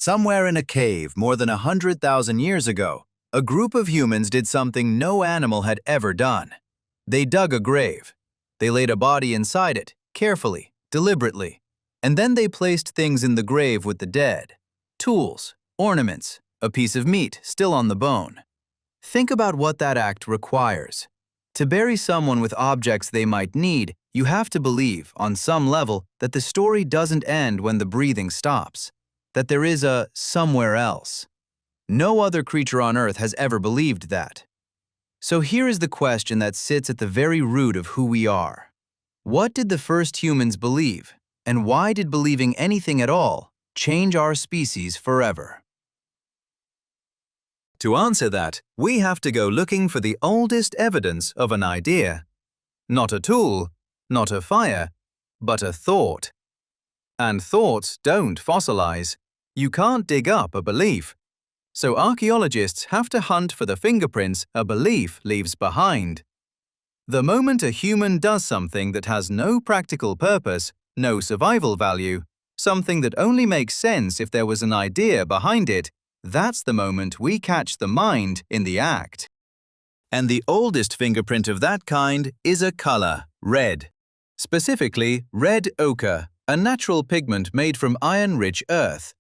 Somewhere in a cave more than 100,000 years ago, a group of humans did something no animal had ever done. They dug a grave. They laid a body inside it, carefully, deliberately, and then they placed things in the grave with the dead. Tools, ornaments, a piece of meat still on the bone. Think about what that act requires. To bury someone with objects they might need, you have to believe, on some level, that the story doesn't end when the breathing stops, that there is a somewhere else. No other creature on Earth has ever believed that. So here is the question that sits at the very root of who we are. What did the first humans believe, and why did believing anything at all change our species forever? To answer that, we have to go looking for the oldest evidence of an idea. Not a tool, not a fire, but a thought. And thoughts don't fossilize. You can't dig up a belief. So archaeologists have to hunt for the fingerprints a belief leaves behind. The moment a human does something that has no practical purpose, no survival value, something that only makes sense if there was an idea behind it, that's the moment we catch the mind in the act. And the oldest fingerprint of that kind is a color, red. Specifically, red ochre, a natural pigment made from iron-rich earth.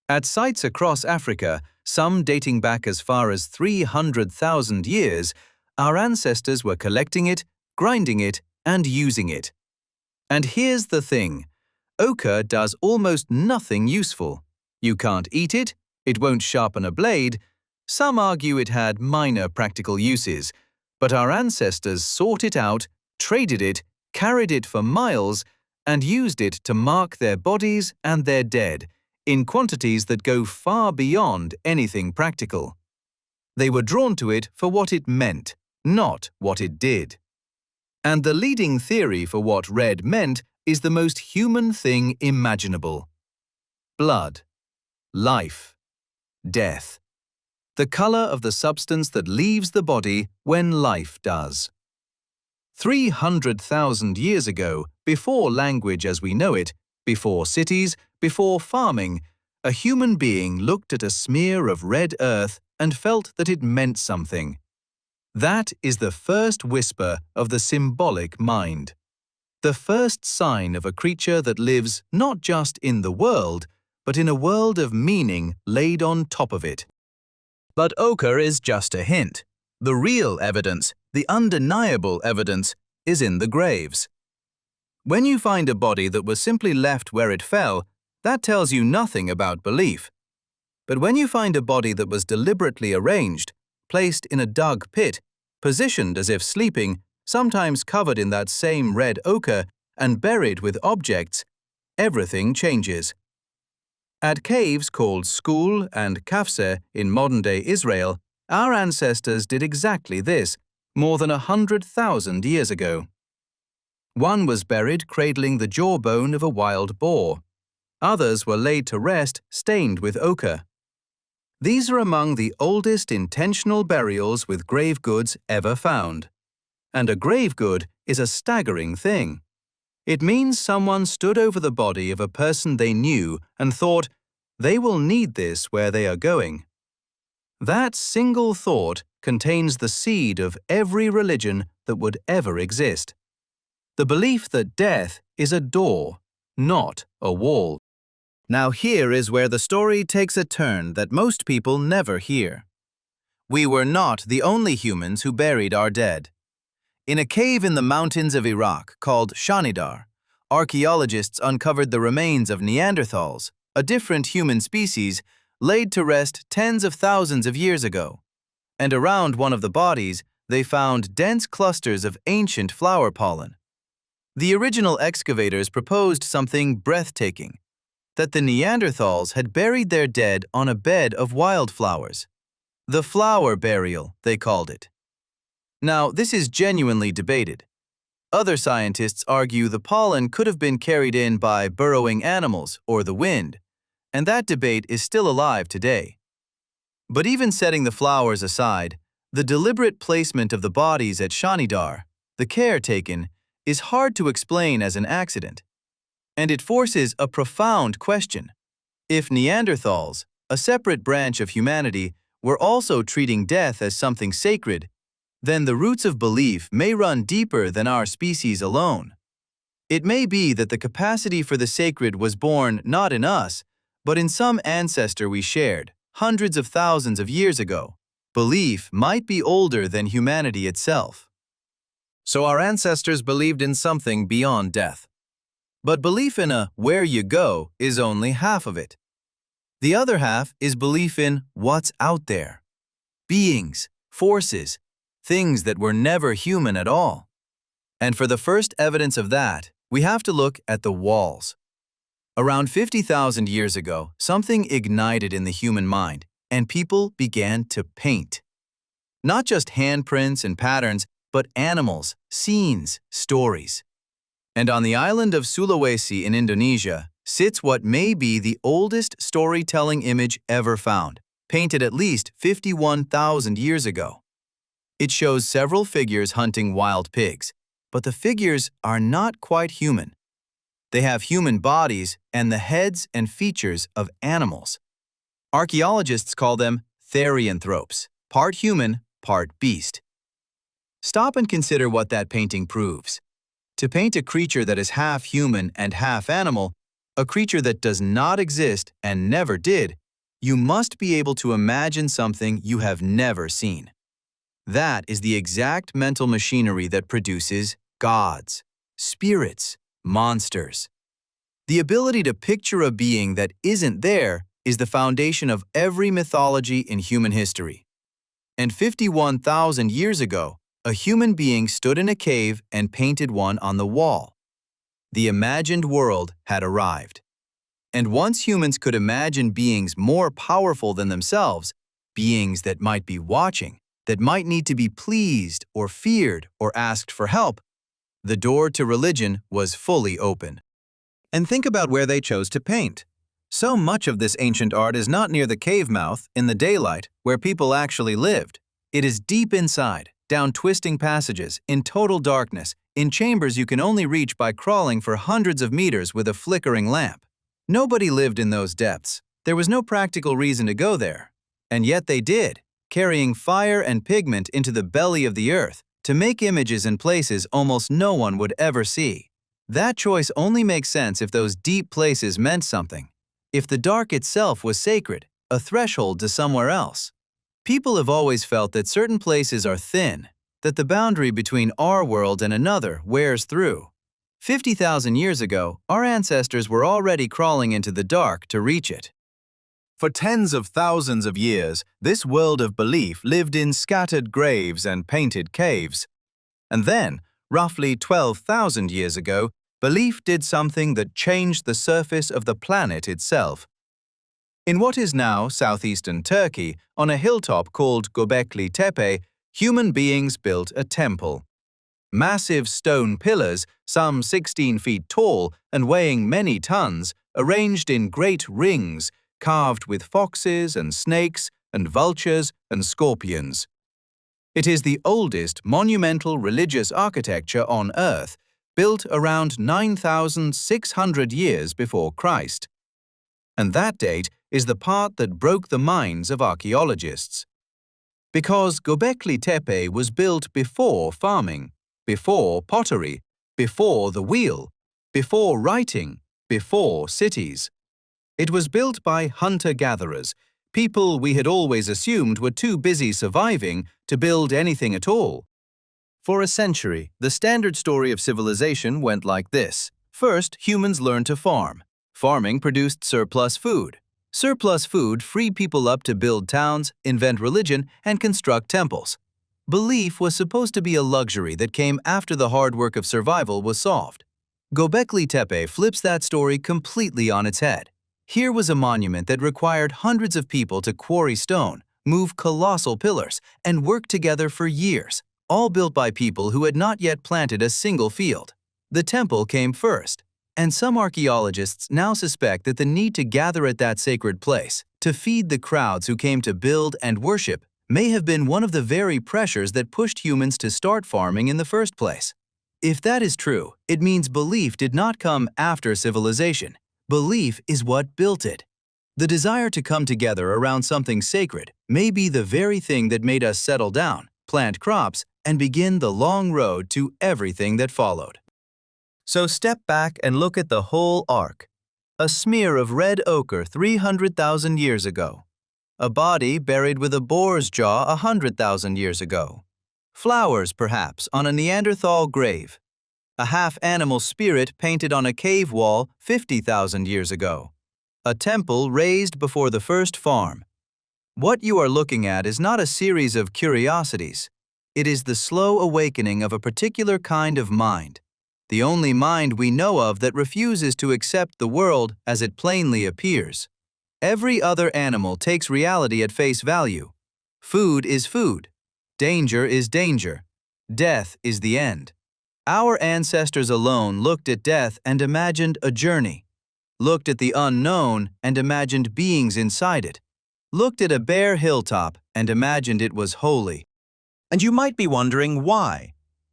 At sites across Africa, some dating back as far as 300,000 years, our ancestors were collecting it, grinding it, and using it. And here's the thing. Ochre does almost nothing useful. You can't eat it, it won't sharpen a blade. Some argue it had minor practical uses, but our ancestors sought it out, traded it, carried it for miles, and used it to mark their bodies and their dead, in quantities that go far beyond anything practical. They were drawn to it for what it meant, not what it did. And the leading theory for what red meant is the most human thing imaginable. Blood, life, death. The color of the substance that leaves the body when life does. 300,000 years ago, before language as we know it, before cities, before farming, a human being looked at a smear of red earth and felt that it meant something. That is the first whisper of the symbolic mind. The first sign of a creature that lives not just in the world, but in a world of meaning laid on top of it. But ochre is just a hint. The real evidence, the undeniable evidence, is in the graves. When you find a body that was simply left where it fell, that tells you nothing about belief. But when you find a body that was deliberately arranged, placed in a dug pit, positioned as if sleeping, sometimes covered in that same red ochre, and buried with objects, everything changes. At caves called Skul and Kafse in modern-day Israel, our ancestors did exactly this more than 100,000 years ago. One was buried cradling the jawbone of a wild boar. Others were laid to rest stained with ochre. These are among the oldest intentional burials with grave goods ever found. And a grave good is a staggering thing. It means someone stood over the body of a person they knew and thought, they will need this where they are going. That single thought contains the seed of every religion that would ever exist. The belief that death is a door, not a wall. Now here is where the story takes a turn that most people never hear. We were not the only humans who buried our dead. In a cave in the mountains of Iraq called Shanidar, archaeologists uncovered the remains of Neanderthals, a different human species, laid to rest tens of thousands of years ago. And around one of the bodies, they found dense clusters of ancient flower pollen. The original excavators proposed something breathtaking, that the Neanderthals had buried their dead on a bed of wildflowers. The flower burial, they called it. Now, this is genuinely debated. Other scientists argue the pollen could have been carried in by burrowing animals or the wind, and that debate is still alive today. But even setting the flowers aside, the deliberate placement of the bodies at Shanidar, the care taken, is hard to explain as an accident. And it forces a profound question. If Neanderthals, a separate branch of humanity, were also treating death as something sacred, then the roots of belief may run deeper than our species alone. It may be that the capacity for the sacred was born not in us, but in some ancestor we shared, hundreds of thousands of years ago. Belief might be older than humanity itself. So our ancestors believed in something beyond death. But belief in a where you go is only half of it. The other half is belief in what's out there. Beings, forces, things that were never human at all. And for the first evidence of that, we have to look at the walls. Around 50,000 years ago, something ignited in the human mind, and people began to paint. Not just handprints and patterns, but animals, scenes, stories. And on the island of Sulawesi in Indonesia sits what may be the oldest storytelling image ever found, painted at least 51,000 years ago. It shows several figures hunting wild pigs, but the figures are not quite human. They have human bodies and the heads and features of animals. Archaeologists call them therianthropes, part human, part beast. Stop and consider what that painting proves. To paint a creature that is half human and half animal, a creature that does not exist and never did, you must be able to imagine something you have never seen. That is the exact mental machinery that produces gods, spirits, monsters. The ability to picture a being that isn't there is the foundation of every mythology in human history. And 51,000 years ago, a human being stood in a cave and painted one on the wall. The imagined world had arrived. And once humans could imagine beings more powerful than themselves, beings that might be watching, that might need to be pleased or feared or asked for help, the door to religion was fully open. And think about where they chose to paint. So much of this ancient art is not near the cave mouth, in the daylight, where people actually lived. It is deep inside, down twisting passages, in total darkness, in chambers you can only reach by crawling for hundreds of meters with a flickering lamp. Nobody lived in those depths. There was no practical reason to go there. And yet they did, carrying fire and pigment into the belly of the earth to make images in places almost no one would ever see. That choice only makes sense if those deep places meant something. If the dark itself was sacred, a threshold to somewhere else. People have always felt that certain places are thin, that the boundary between our world and another wears through. 50,000 years ago, our ancestors were already crawling into the dark to reach it. For tens of thousands of years, this world of belief lived in scattered graves and painted caves. And then, roughly 12,000 years ago, belief did something that changed the surface of the planet itself. In what is now southeastern Turkey, on a hilltop called Göbekli Tepe, human beings built a temple. Massive stone pillars, some 16 feet tall and weighing many tons, arranged in great rings, carved with foxes and snakes and vultures and scorpions. It is the oldest monumental religious architecture on Earth, built around 9,600 years before Christ. And that date is the part that broke the minds of archaeologists. Because Göbekli Tepe was built before farming, before pottery, before the wheel, before writing, before cities. It was built by hunter-gatherers, people we had always assumed were too busy surviving to build anything at all. For a century, the standard story of civilization went like this. First, humans learned to farm. Farming produced surplus food. Surplus food freed people up to build towns, invent religion, and construct temples. Belief was supposed to be a luxury that came after the hard work of survival was solved. Göbekli Tepe flips that story completely on its head. Here was a monument that required hundreds of people to quarry stone, move colossal pillars, and work together for years, all built by people who had not yet planted a single field. The temple came first, and some archaeologists now suspect that the need to gather at that sacred place, to feed the crowds who came to build and worship, may have been one of the very pressures that pushed humans to start farming in the first place. If that is true, it means belief did not come after civilization. Belief is what built it. The desire to come together around something sacred may be the very thing that made us settle down, plant crops, and begin the long road to everything that followed. So step back and look at the whole arc. A smear of red ochre 300,000 years ago. A body buried with a boar's jaw 100,000 years ago. Flowers, perhaps, on a Neanderthal grave. A half-animal spirit painted on a cave wall 50,000 years ago. A temple raised before the first farm. What you are looking at is not a series of curiosities. It is the slow awakening of a particular kind of mind. The only mind we know of that refuses to accept the world as it plainly appears. Every other animal takes reality at face value. Food is food. Danger is danger. Death is the end. Our ancestors alone looked at death and imagined a journey. Looked at the unknown and imagined beings inside it. Looked at a bare hilltop and imagined it was holy. And you might be wondering why.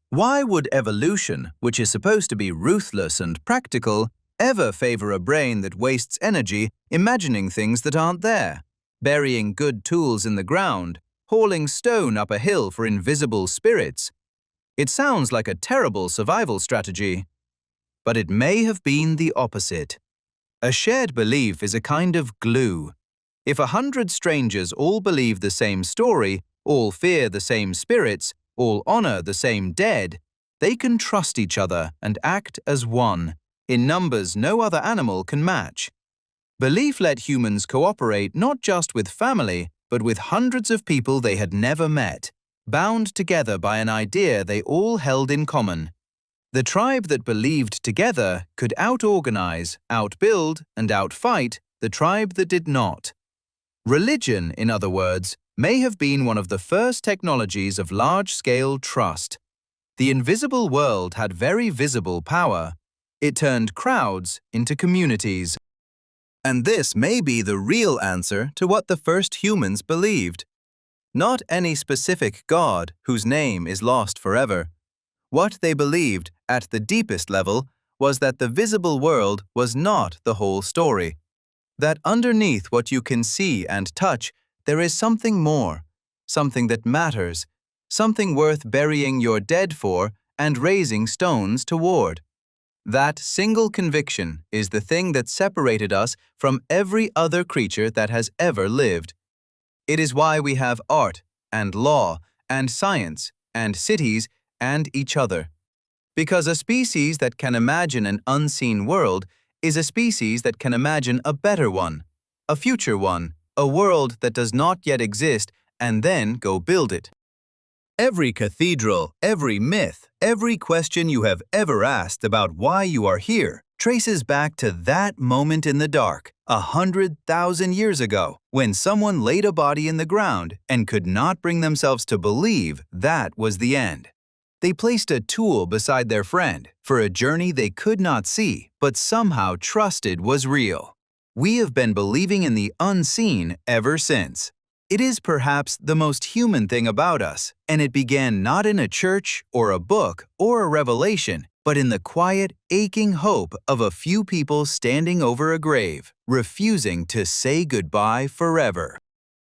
Why would evolution, which is supposed to be ruthless and practical, ever favor a brain that wastes energy imagining things that aren't there, burying good tools in the ground, hauling stone up a hill for invisible spirits? It sounds like a terrible survival strategy. But it may have been the opposite. A shared belief is a kind of glue. If 100 strangers all believe the same story, all fear the same spirits, all honor the same dead, they can trust each other and act as one, in numbers no other animal can match. Belief let humans cooperate not just with family, but with hundreds of people they had never met, bound together by an idea they all held in common. The tribe that believed together could out-organize, outbuild, and outfight the tribe that did not. Religion, in other words, may have been one of the first technologies of large-scale trust. The invisible world had very visible power. It turned crowds into communities. And this may be the real answer to what the first humans believed. Not any specific God whose name is lost forever. What they believed, at the deepest level, was that the visible world was not the whole story. That underneath what you can see and touch, there is something more, something that matters, something worth burying your dead for and raising stones toward. That single conviction is the thing that separated us from every other creature that has ever lived. It is why we have art and law and science and cities and each other. Because a species that can imagine an unseen world is a species that can imagine a better one, a future one, a world that does not yet exist, and then go build it. Every cathedral, every myth, every question you have ever asked about why you are here traces back to that moment in the dark, 100,000 years ago, when someone laid a body in the ground and could not bring themselves to believe that was the end. They placed a tool beside their friend for a journey they could not see, but somehow trusted was real. We have been believing in the unseen ever since. It is perhaps the most human thing about us, and it began not in a church or a book or a revelation, but in the quiet, aching hope of a few people standing over a grave, refusing to say goodbye forever.